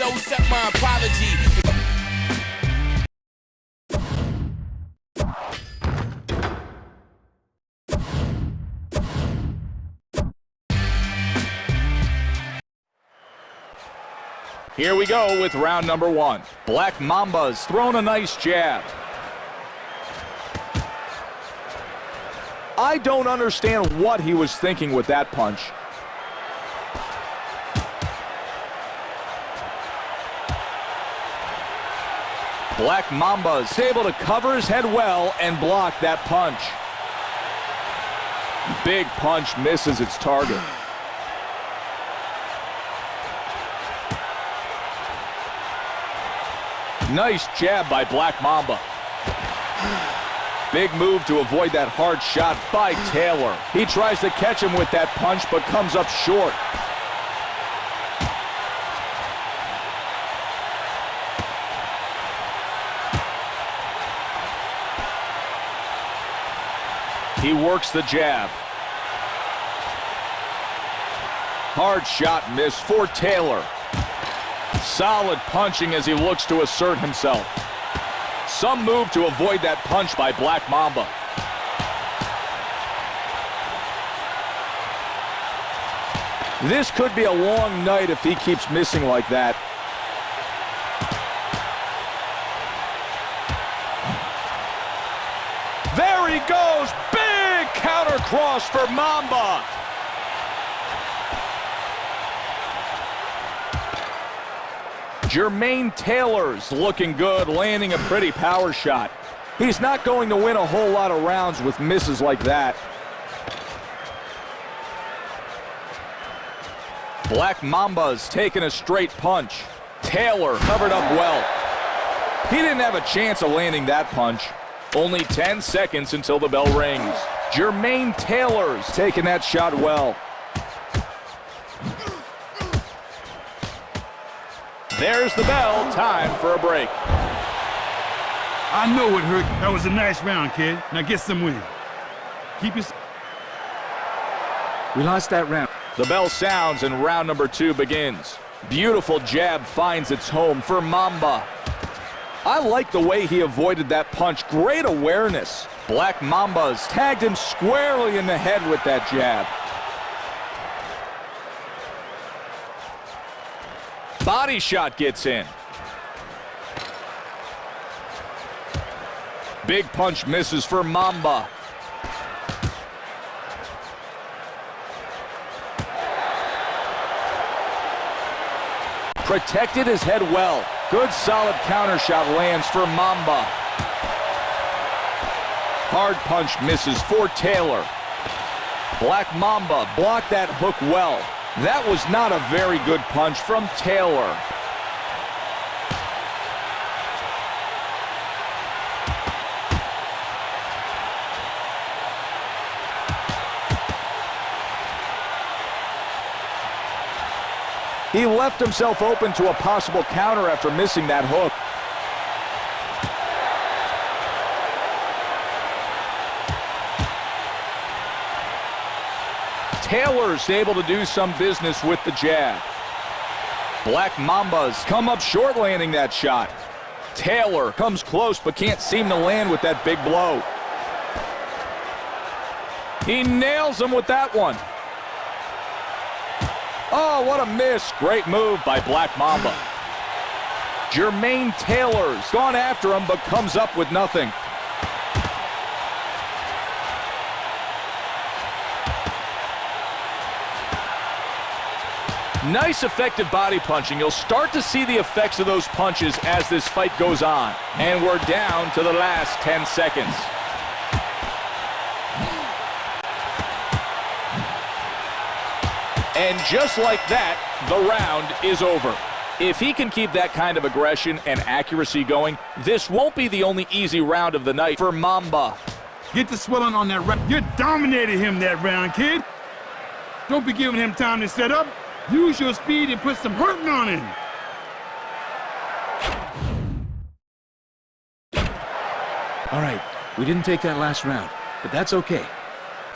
so accept my apology. Here we go with round number 1. Black Mamba's thrown a nice jab. I don't understand what he was thinking with that punch. Black Mamba's able to cover his head well and block that punch. Big punch misses its target. Nice jab by Black Mamba. Big move to avoid that hard shot by Taylor. He tries to catch him with that punch but comes up short. He works the jab. Hard shot missed for Taylor. Solid punching as he looks to assert himself. Some move to avoid that punch by Black Mamba. This could be a long night if he keeps missing like that. There he goes! Big counter cross for Mamba! Jermaine Taylor's looking good, landing a pretty power shot. He's not going to win a whole lot of rounds with misses like that. Black Mamba's taking a straight punch. Taylor covered up well. He didn't have a chance of landing that punch. Only 10 seconds until the bell rings. Jermaine Taylor's taking that shot well. There's the bell. Time for a break. I know it hurt. That was a nice round, kid. Now get some wind. Keep your... We lost that round. The bell sounds and round number 2 begins. Beautiful jab finds its home for Mamba. I like the way he avoided that punch. Great awareness. Black Mamba's tagged him squarely in the head with that jab. Body shot gets in. Big punch misses for Mamba. Protected his head well. Good solid counter shot lands for Mamba. Hard punch misses for Taylor. Black Mamba blocked that hook well. That was not a very good punch from Taylor. He left himself open to a possible counter after missing that hook. Taylor's able to do some business with the jab. Black Mamba's come up short landing that shot. Taylor comes close but can't seem to land with that big blow. He nails him with that one. Oh, what a miss. Great move by Black Mamba. Jermaine Taylor's gone after him but comes up with nothing. Nice effective body punching. You'll start to see the effects of those punches as this fight goes on. And we're down to the last 10 seconds. And just like that, the round is over. If he can keep that kind of aggression and accuracy going, this won't be the only easy round of the night for Mamba. Get the swelling on that round. You dominated him that round, kid. Don't be giving him time to set up. Use your speed and put some hurting on him. All right, we didn't take that last round, but that's okay.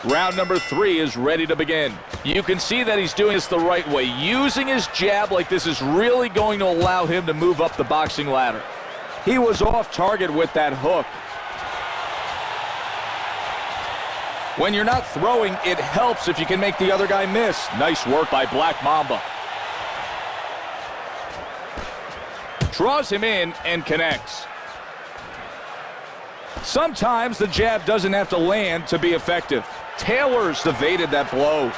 Round number 3 is ready to begin. You can see that he's doing this the right way. Using his jab like this is really going to allow him to move up the boxing ladder. He was off target with that hook. When you're not throwing, it helps if you can make the other guy miss. Nice work by Black Mamba. Draws him in and connects. Sometimes the jab doesn't have to land to be effective. Taylor's evaded that blow.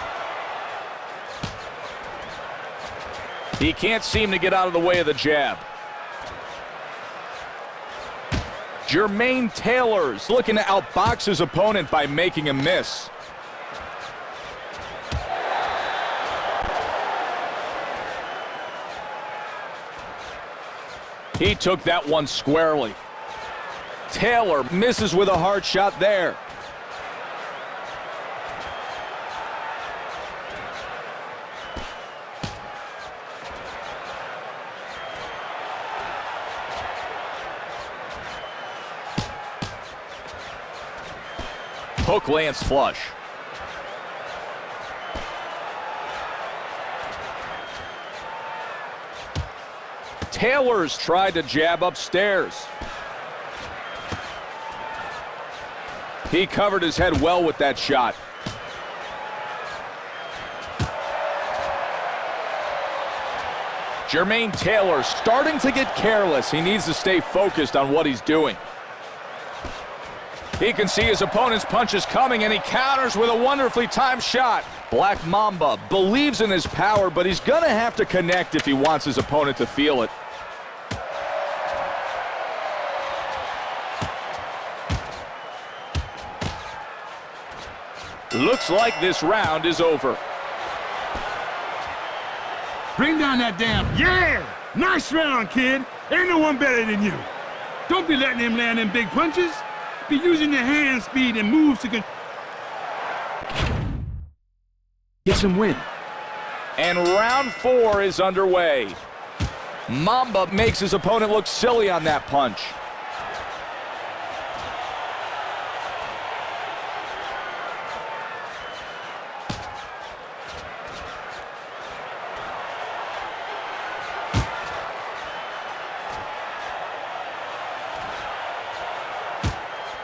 He can't seem to get out of the way of the jab. Jermaine Taylor's looking to outbox his opponent by making him miss. He took that one squarely. Taylor misses with a hard shot there. Hook lands flush. Taylor's tried to jab upstairs. He covered his head well with that shot. Jermaine Taylor starting to get careless. He needs to stay focused on what he's doing. He can see his opponent's punches coming, and he counters with a wonderfully timed shot. Black Mamba believes in his power, but he's going to have to connect if he wants his opponent to feel it. Looks like this round is over. Bring down that damn... Yeah! Nice round, kid. Ain't no one better than you. Don't be letting him land them big punches. Be using your hand speed and moves to... Get some win. And round 4 is underway. Mamba makes his opponent look silly on that punch.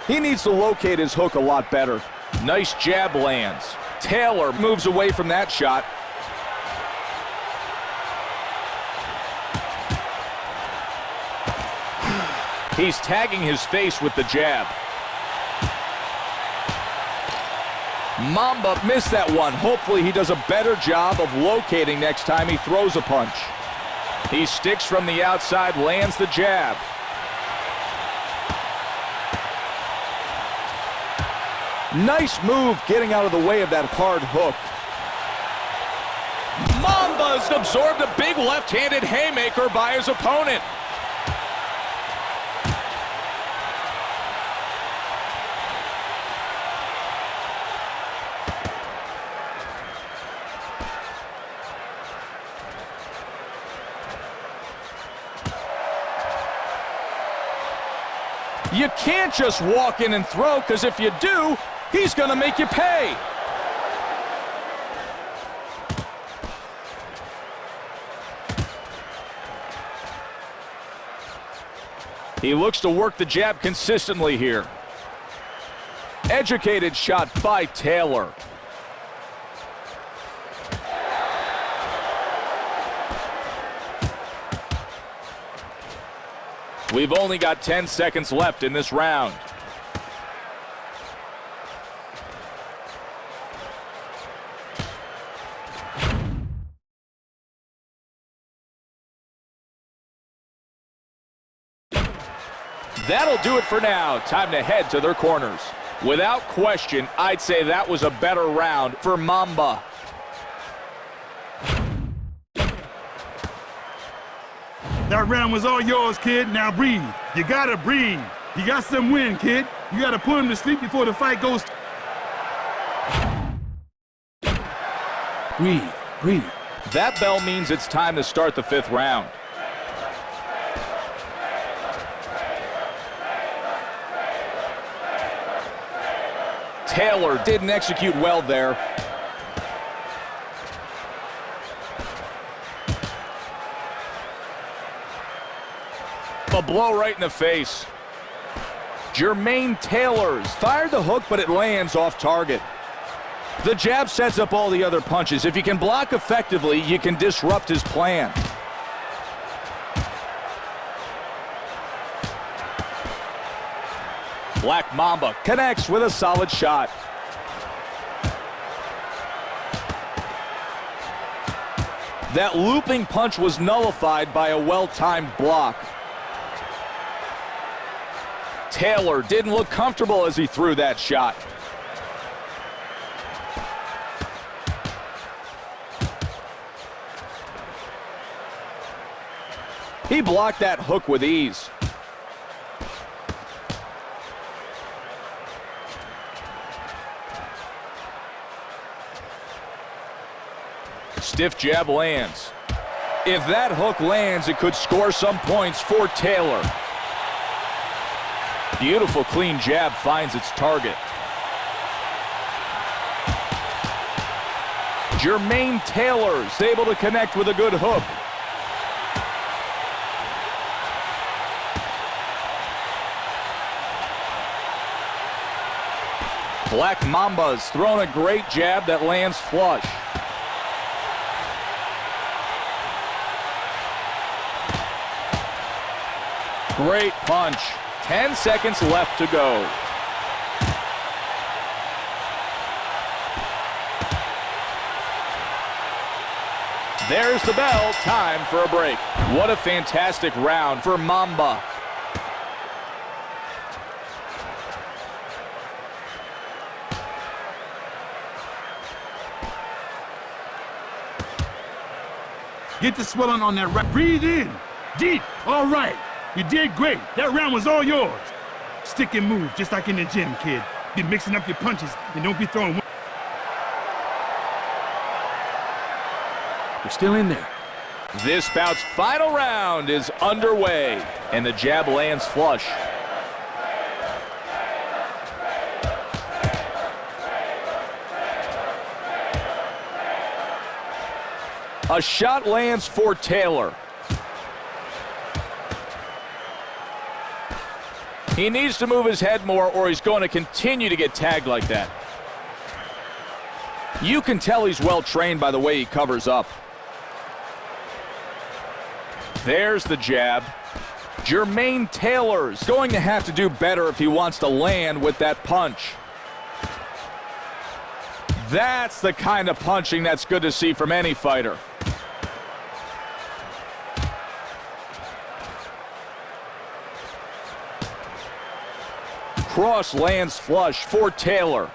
He needs to locate his hook a lot better. Nice jab lands. Taylor moves away from that shot. He's tagging his face with the jab. Mamba missed that one. Hopefully he does a better job of locating next time he throws a punch. He sticks from the outside, lands the jab. Nice move getting out of the way of that hard hook. Mamba's absorbed a big left-handed haymaker by his opponent. You can't just walk in and throw, because if you do, he's going to make you pay. He looks to work the jab consistently here. Educated shot by Taylor. We've only got 10 seconds left in this round. That'll do it for now. Time to head to their corners. Without question, I'd say that was a better round for Mamba. That round was all yours, kid. Now breathe. You gotta breathe. You got some wind, kid. You gotta put him to sleep before the fight goes... Breathe, breathe. That bell means it's time to start the 5th round. Taylor didn't execute well there. A blow right in the face. Jermaine Taylor's fired the hook, but it lands off target. The jab sets up all the other punches. If you can block effectively, you can disrupt his plan. Black Mamba connects with a solid shot. That looping punch was nullified by a well-timed block. Taylor didn't look comfortable as he threw that shot. He blocked that hook with ease. Stiff jab lands. If that hook lands, it could score some points for Taylor. Beautiful clean jab finds its target. Jermaine Taylor's able to connect with a good hook. Black Mamba's thrown a great jab that lands flush. Great punch. 10 seconds left to go. There's the bell. Time for a break. What a fantastic round for Mamba. Get the swelling on that right. Breathe in. Deep. All right. You did great. That round was all yours. Stick and move, just like in the gym, kid. Be mixing up your punches and don't be throwing one. You're still in there. This bout's final round is underway, and the jab lands flush. A shot lands for Taylor. He needs to move his head more or he's going to continue to get tagged like that. You can tell he's well trained by the way he covers up. There's the jab. Jermaine Taylor's going to have to do better if he wants to land with that punch. That's the kind of punching that's good to see from any fighter. Cross lands flush for Taylor.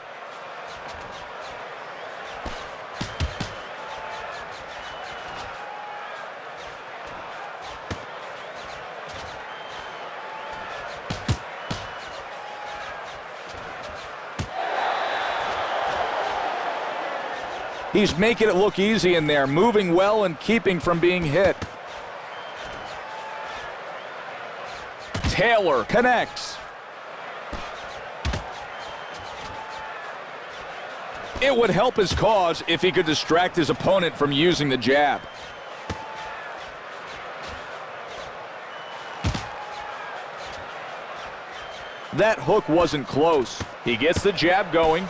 He's making it look easy in there, moving well and keeping from being hit. Taylor connects. It would help his cause if he could distract his opponent from using the jab. That hook wasn't close. He gets the jab going.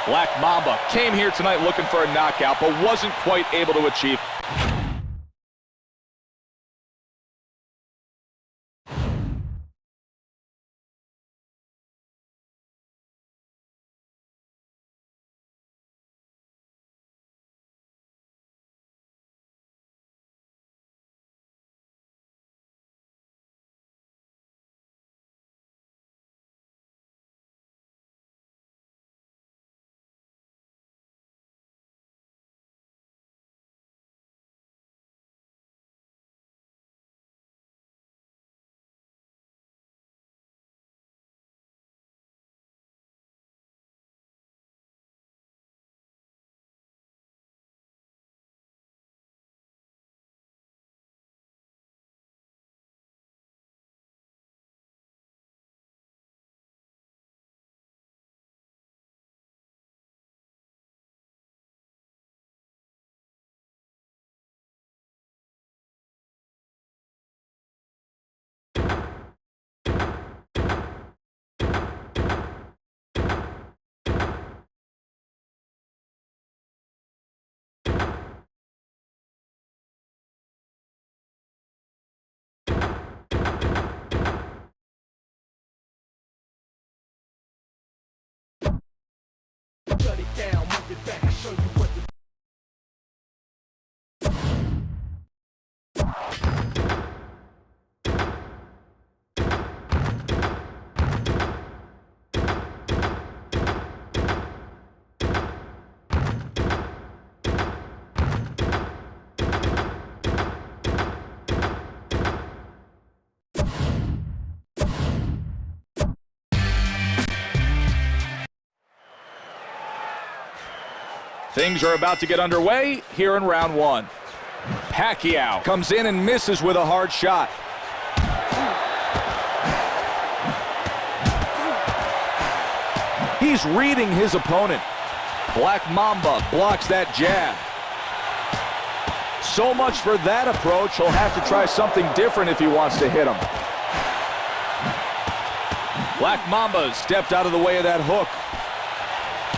Black Mamba came here tonight looking for a knockout, but wasn't quite able to achieve. Things are about to get underway here in round one. Pacquiao comes in and misses with a hard shot. He's reading his opponent. Black Mamba blocks that jab. So much for that approach. He'll have to try something different if he wants to hit him. Black Mamba stepped out of the way of that hook.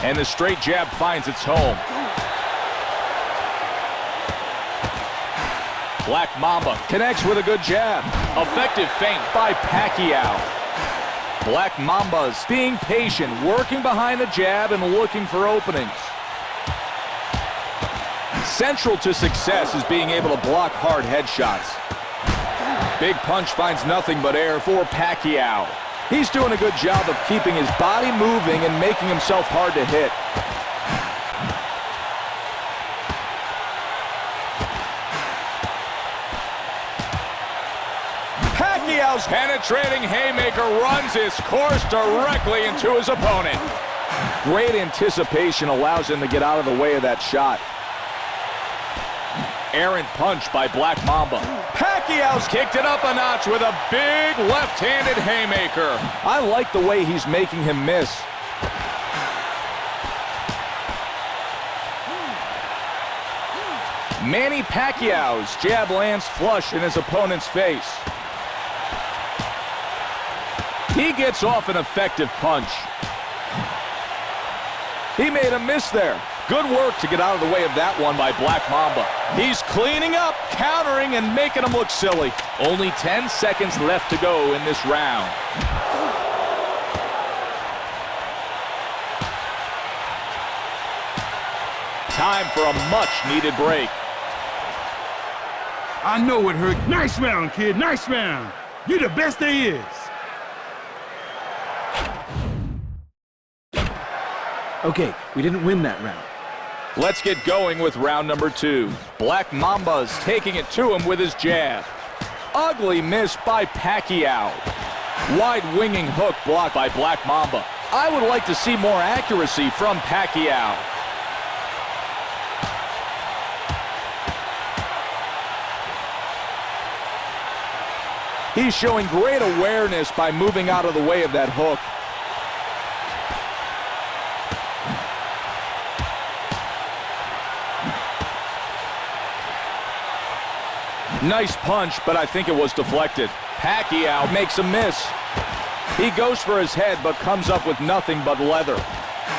And the straight jab finds its home. Black Mamba connects with a good jab. Effective feint by Pacquiao. Black Mamba's being patient, working behind the jab and looking for openings. Central to success is being able to block hard headshots. Big punch finds nothing but air for Pacquiao. He's doing a good job of keeping his body moving and making himself hard to hit. Pacquiao's penetrating haymaker runs his course directly into his opponent. Great anticipation allows him to get out of the way of that shot. Errant punch by Black Mamba. Pacquiao's kicked it up a notch with a big left-handed haymaker. I like the way he's making him miss. Manny Pacquiao's jab lands flush in his opponent's face. He gets off an effective punch. He made a miss there. Good work to get out of the way of that one by Black Mamba. He's cleaning up, countering, and making him look silly. Only 10 seconds left to go in this round. Time for a much-needed break. I know it hurt. Nice round, kid. Nice round. You're the best there is. Okay, we didn't win that round. Let's get going with round number 2. Black Mamba's taking it to him with his jab. Ugly miss by Pacquiao. Wide winging hook blocked by Black Mamba. I would like to see more accuracy from Pacquiao. He's showing great awareness by moving out of the way of that hook. Nice punch, but I think it was deflected. Pacquiao makes a miss. He goes for his head, but comes up with nothing but leather.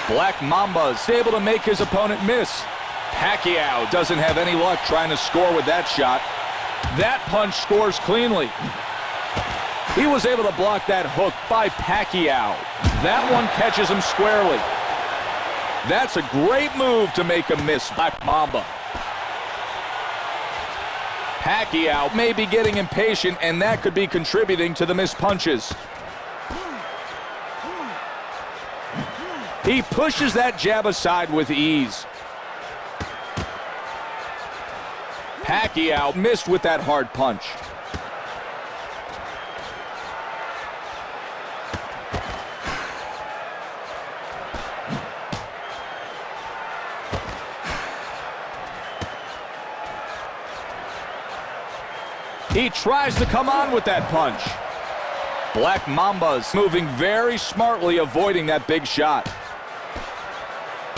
Black Mamba's able to make his opponent miss. Pacquiao doesn't have any luck trying to score with that shot. That punch scores cleanly. He was able to block that hook by Pacquiao. That one catches him squarely. That's a great move to make a miss, Black Mamba. Pacquiao may be getting impatient, and that could be contributing to the missed punches. He pushes that jab aside with ease. Pacquiao missed with that hard punch. He tries to come on with that punch. Black Mamba's moving very smartly, avoiding that big shot.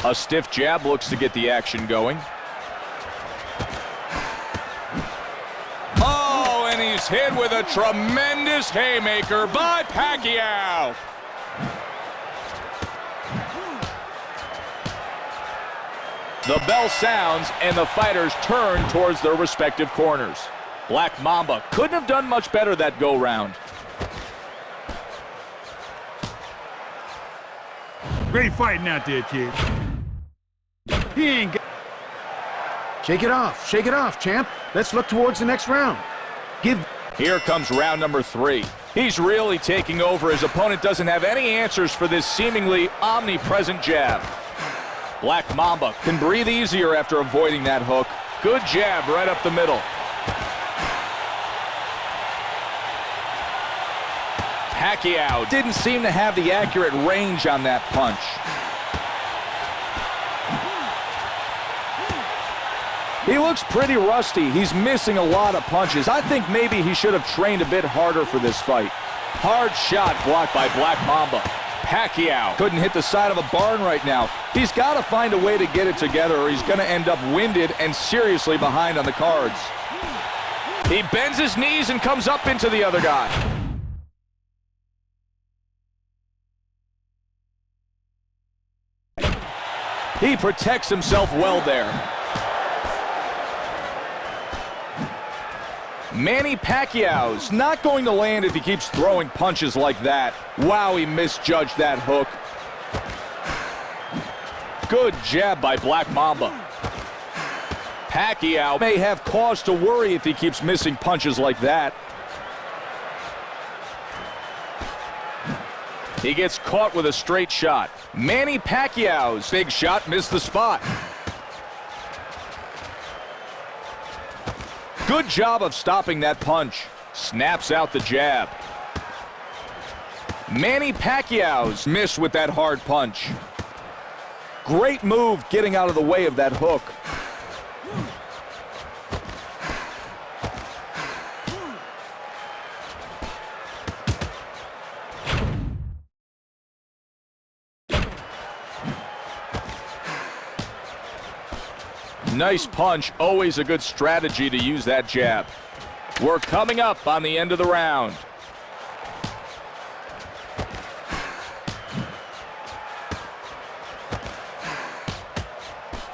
A stiff jab looks to get the action going. Oh, and he's hit with a tremendous haymaker by Pacquiao. The bell sounds, and the fighters turn towards their respective corners. Black Mamba couldn't have done much better that go-round. Great fighting out there, kid. He ain't got... Shake it off, champ. Let's look towards the next round. Here comes round number 3. He's really taking over. His opponent doesn't have any answers for this seemingly omnipresent jab. Black Mamba can breathe easier after avoiding that hook. Good jab right up the middle. Pacquiao didn't seem to have the accurate range on that punch. He looks pretty rusty. He's missing a lot of punches. I think maybe he should have trained a bit harder for this fight. Hard shot blocked by Black Mamba. Pacquiao couldn't hit the side of a barn right now. He's got to find a way to get it together or he's going to end up winded and seriously behind on the cards. He bends his knees and comes up into the other guy. He protects himself well there. Manny Pacquiao's not going to land if he keeps throwing punches like that. Wow, he misjudged that hook. Good jab by Black Mamba. Pacquiao may have cause to worry if he keeps missing punches like that. He gets caught with a straight shot. Manny Pacquiao's big shot missed the spot. Good job of stopping that punch. Snaps out the jab. Manny Pacquiao's missed with that hard punch. Great move getting out of the way of that hook. Nice punch, always a good strategy to use that jab. We're coming up on the end of the round.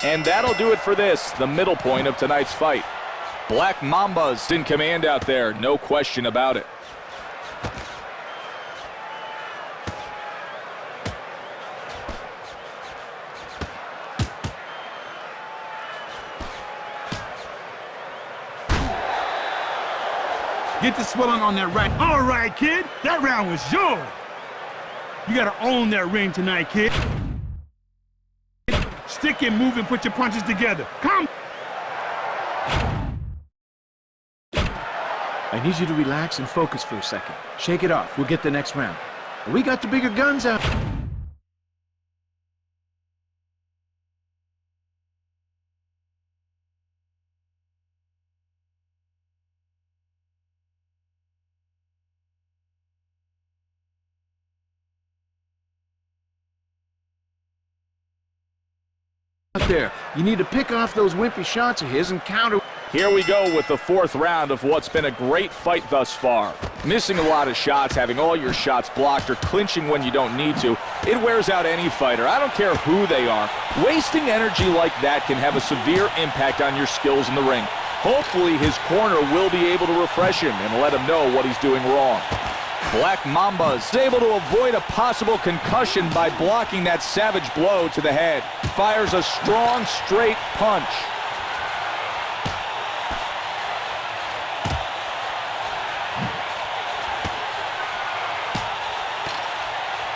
And that'll do it for this, the middle point of tonight's fight. Black Mamba's in command out there, no question about it. Get the swelling on that right. All right, kid. That round was yours. You got to own that ring tonight, kid. Stick and move and put your punches together. Come. I need you to relax and focus for a second. Shake it off. We'll get the next round. We got the bigger guns out. There. You need to pick off those wimpy shots of his and counter. Here we go with the fourth round of what's been a great fight thus far. Missing a lot of shots, having all your shots blocked, or clinching when you don't need to, it wears out any fighter. I don't care who they are. Wasting energy like that can have a severe impact on your skills in the ring. Hopefully his corner will be able to refresh him and let him know what he's doing wrong. Black Mamba's able to avoid a possible concussion by blocking that savage blow to the head. Fires a strong, straight punch.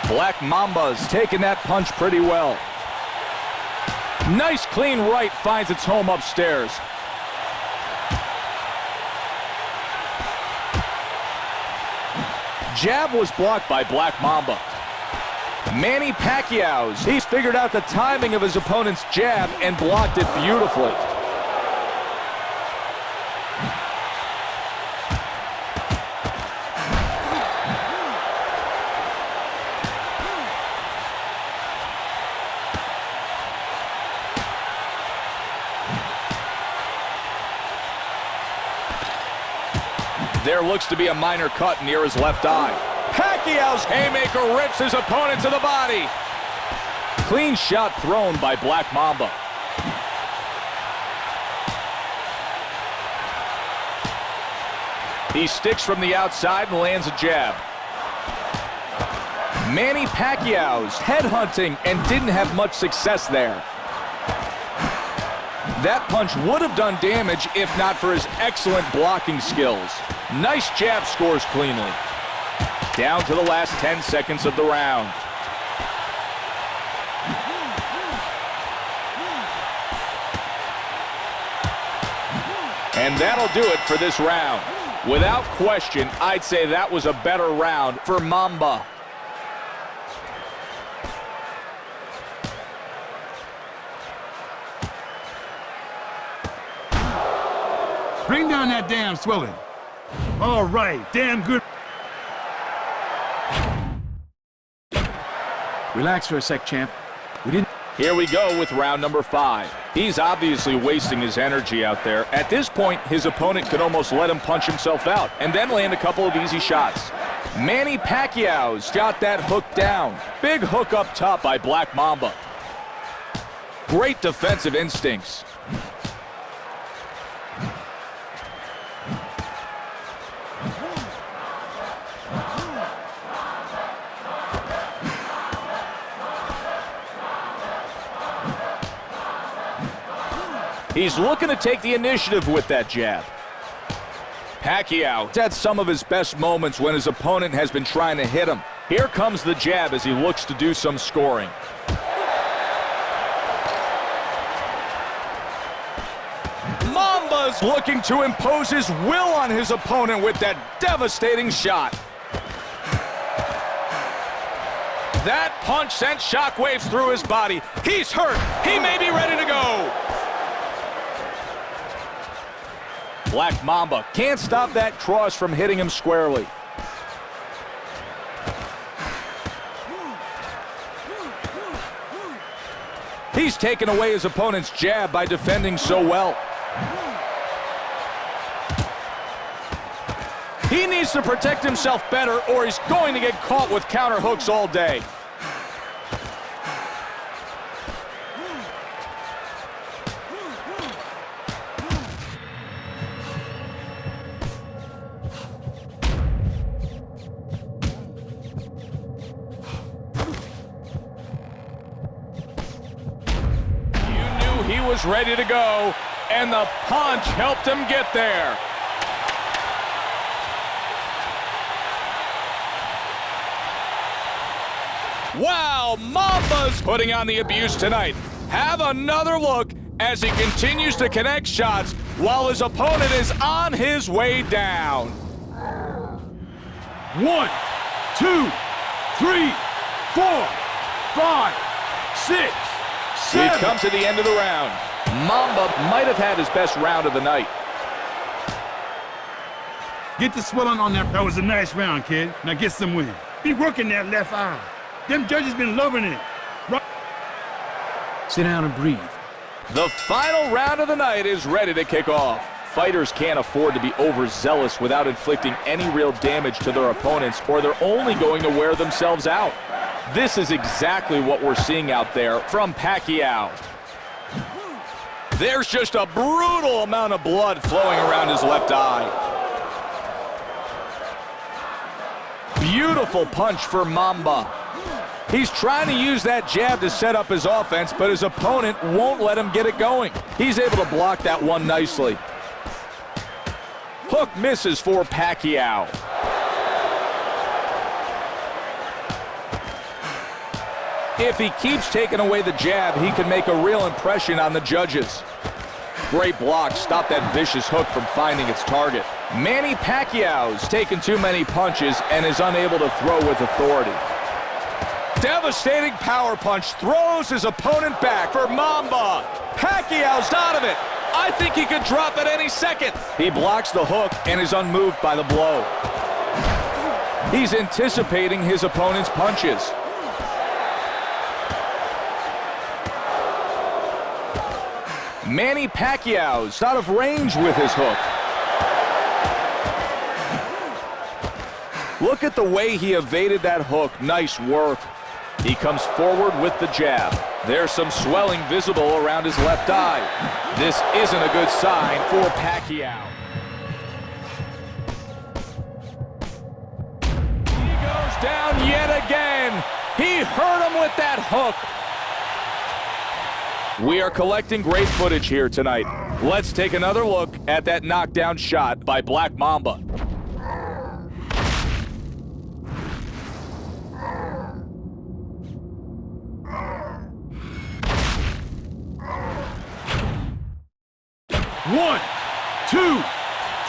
Black Mamba's taking that punch pretty well. Nice clean right finds its home upstairs. Jab was blocked by Black Mamba. Manny Pacquiao's. He's figured out the timing of his opponent's jab and blocked it beautifully. There looks to be a minor cut near his left eye. Pacquiao's haymaker rips his opponent to the body. Clean shot thrown by Black Mamba. He sticks from the outside and lands a jab. Manny Pacquiao's headhunting and didn't have much success there. That punch would have done damage if not for his excellent blocking skills. Nice jab, scores cleanly. Down to the last 10 seconds of the round. And that'll do it for this round. Without question, I'd say that was a better round for Mamba. Bring down that damn swelling. All right, damn good. Relax for a sec, champ. We didn't... Here we go with round number 5. He's obviously wasting his energy out there. At this point, his opponent could almost let him punch himself out and then land a couple of easy shots. Manny Pacquiao's got that hook down. Big hook up top by Black Mamba. Great defensive instincts. He's looking to take the initiative with that jab. Pacquiao had some of his best moments when his opponent has been trying to hit him. Here comes the jab as he looks to do some scoring. Mamba's looking to impose his will on his opponent with that devastating shot. That punch sent shockwaves through his body. He's hurt. He may be ready to go. Black Mamba can't stop that cross from hitting him squarely. He's taken away his opponent's jab by defending so well. He needs to protect himself better or he's going to get caught with counter hooks all day. He was ready to go, and the punch helped him get there. Wow, Mamba's putting on the abuse tonight. Have another look as he continues to connect shots while his opponent is on his way down. 1, 2, 3, 4, 5, 6, 7. We've come to the end of the round. Mamba might have had his best round of the night. Get the swelling on that. That was a nice round, kid. Now get some wind. Be working that left eye. Them judges been loving it. Right. Sit down and breathe. The final round of the night is ready to kick off. Fighters can't afford to be overzealous without inflicting any real damage to their opponents, or they're only going to wear themselves out. This is exactly what we're seeing out there from Pacquiao. There's just a brutal amount of blood flowing around his left eye. Beautiful punch for Mamba. He's trying to use that jab to set up his offense, but his opponent won't let him get it going. He's able to block that one nicely. Hook misses for Pacquiao. If he keeps taking away the jab, he can make a real impression on the judges. Great block, stop that vicious hook from finding its target. Manny Pacquiao's taken too many punches and is unable to throw with authority. Devastating power punch throws his opponent back for Mamba. Pacquiao's out of it. I think he could drop at any second. He blocks the hook and is unmoved by the blow. He's anticipating his opponent's punches. Manny Pacquiao's out of range with his hook. Look at the way he evaded that hook. Nice work. He comes forward with the jab. There's some swelling visible around his left eye. This isn't a good sign for Pacquiao. He goes down yet again. He hurt him with that hook. We are collecting great footage here tonight. Let's take another look at that knockdown shot by Black Mamba. One, 2,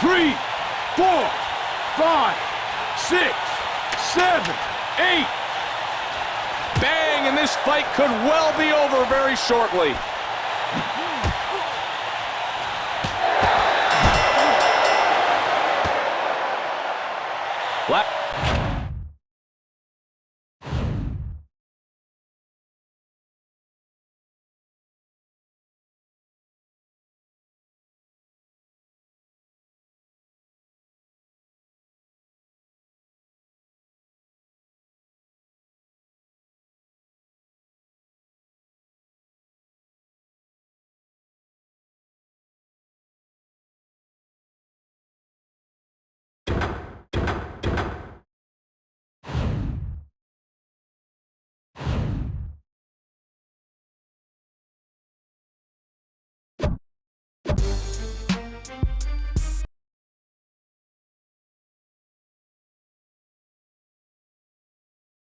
3, 4, 5, 6, 7, 8. Bang, and this fight could well be over very shortly.